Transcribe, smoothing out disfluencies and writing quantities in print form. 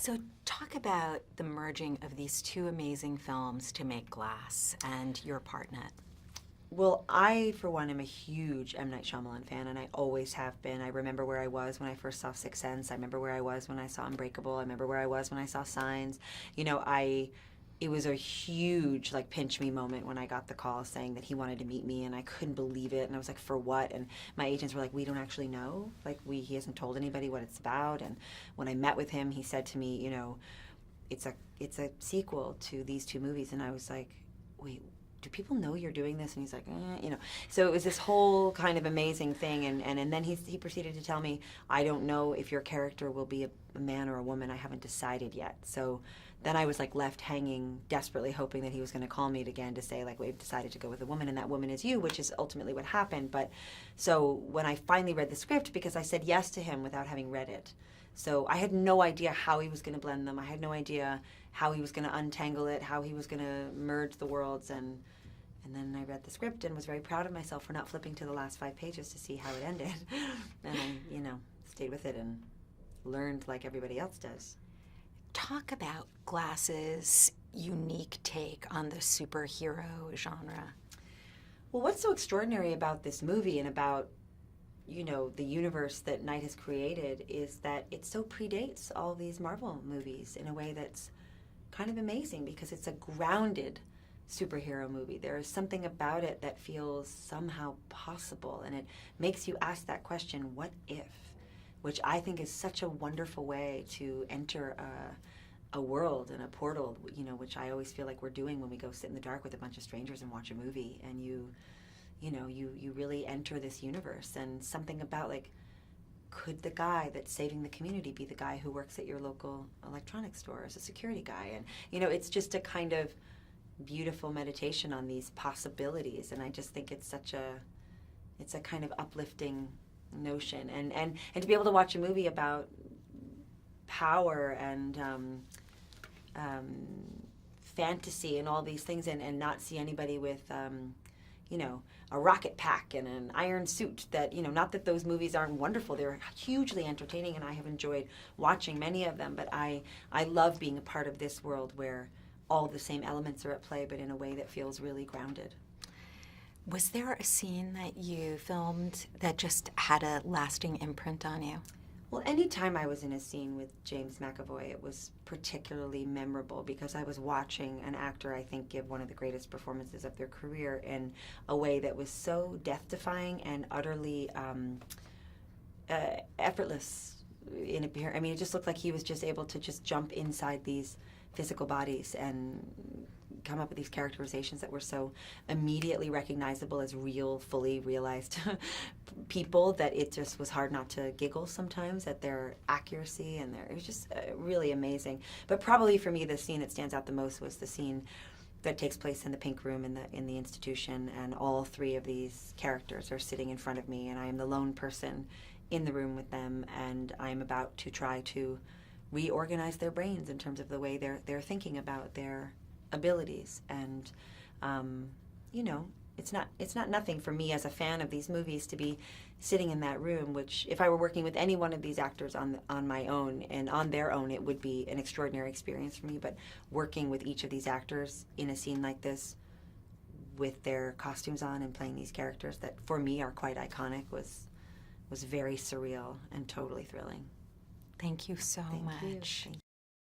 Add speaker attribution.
Speaker 1: So talk about the merging of these two amazing films to make Glass and your part in it.
Speaker 2: Well, I, for one, am a huge M. Night Shyamalan fan, and I always have been. I remember where I was when I first saw Sixth Sense. I remember where I was when I saw Unbreakable. I remember where I was when I saw Signs. You know, it was a huge, like, pinch me moment when I got the call saying that he wanted to meet me, and I couldn't believe it. And I was like, for what? And my agents were like, we don't actually know. Like, he hasn't told anybody what it's about. And when I met with him, he said to me, you know, it's a sequel to these two movies. And I was like, wait, do people know you're doing this? And he's like, you know. So it was this whole kind of amazing thing. And then he proceeded to tell me, I don't know if your character will be a man or a woman. I haven't decided yet. So then I was like left hanging, desperately hoping that he was going to call me again to say, like, we've decided to go with a woman, and that woman is you, which is ultimately what happened. But so when I finally read the script, because I said yes to him without having read it, so I had no idea how he was going to blend them. I had no idea how he was going to untangle it, how he was going to merge the worlds. And then I read the script and was very proud of myself for not flipping to the last 5 pages to see how it ended. And I, you know, stayed with it and learned like everybody else does.
Speaker 1: Talk about Glass's unique take on the superhero genre.
Speaker 2: Well, what's so extraordinary about this movie and about, you know, the universe that Night has created is that it so predates all these Marvel movies in a way that's kind of amazing, because it's a grounded superhero movie. There is something about it that feels somehow possible, and it makes you ask that question, what if? Which I think is such a wonderful way to enter a world and a portal, you know, which I always feel like we're doing when we go sit in the dark with a bunch of strangers and watch a movie, and you really enter this universe. And something about, like, could the guy that's saving the community be the guy who works at your local electronics store as a security guy? And, you know, it's just a kind of beautiful meditation on these possibilities, and I just think it's a kind of uplifting notion, and to be able to watch a movie about power and fantasy and all these things, and not see anybody with you know, a rocket pack and an iron suit. That, you know, not that those movies aren't wonderful, they're hugely entertaining, and I have enjoyed watching many of them, but I love being a part of this world where all the same elements are at play, but in a way that feels really grounded.
Speaker 1: Was there a scene that you filmed that just had a lasting imprint on you?
Speaker 2: Well, anytime I was in a scene with James McAvoy, it was particularly memorable because I was watching an actor, I think, give one of the greatest performances of their career in a way that was so death-defying and utterly effortless in appearance. I mean, it just looked like he was just able to just jump inside these physical bodies and come up with these characterizations that were so immediately recognizable as real, fully realized people, that it just was hard not to giggle sometimes at their accuracy, and it was just really amazing. But probably for me, the scene that stands out the most was the scene that takes place in the pink room in the institution, and all 3 of these characters are sitting in front of me, and I am the lone person in the room with them, and I'm about to try to reorganize their brains in terms of the way they're thinking about their abilities. And you know, it's not nothing for me as a fan of these movies to be sitting in that room, which if I were working with any one of these actors on my own and on their own, it would be an extraordinary experience for me. But working with each of these actors in a scene like this with their costumes on and playing these characters that for me are quite iconic was very surreal and totally thrilling.
Speaker 1: Thank you so much.
Speaker 2: Thank you.